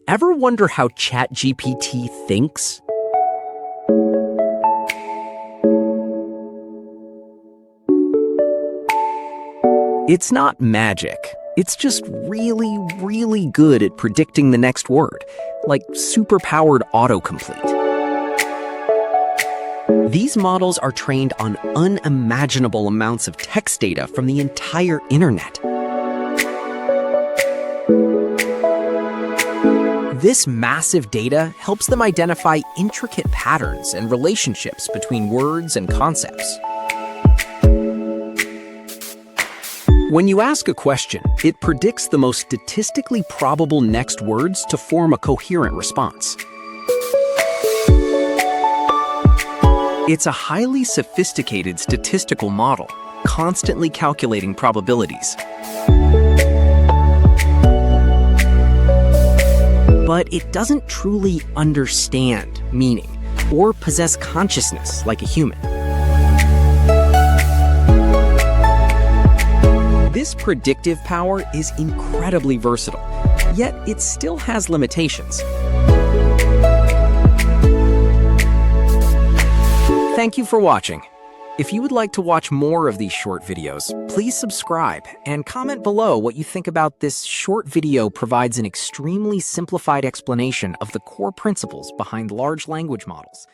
Ever wonder how ChatGPT thinks? It's not magic. It's just really, really good at predicting the next word, like superpowered autocomplete. These models are trained on unimaginable amounts of text data from the entire internet. This massive data helps them identify intricate patterns and relationships between words and concepts. When you ask a question, it predicts the most statistically probable next words to form a coherent response. It's a highly sophisticated statistical model, constantly calculating probabilities. But it doesn't truly understand meaning or possess consciousness like a human. This predictive power is incredibly versatile, yet it still has limitations. Thank you for watching. If you would like to watch more of these short videos, please subscribe and comment below what you think about this short video. Provides an extremely simplified explanation of the core principles behind large language models.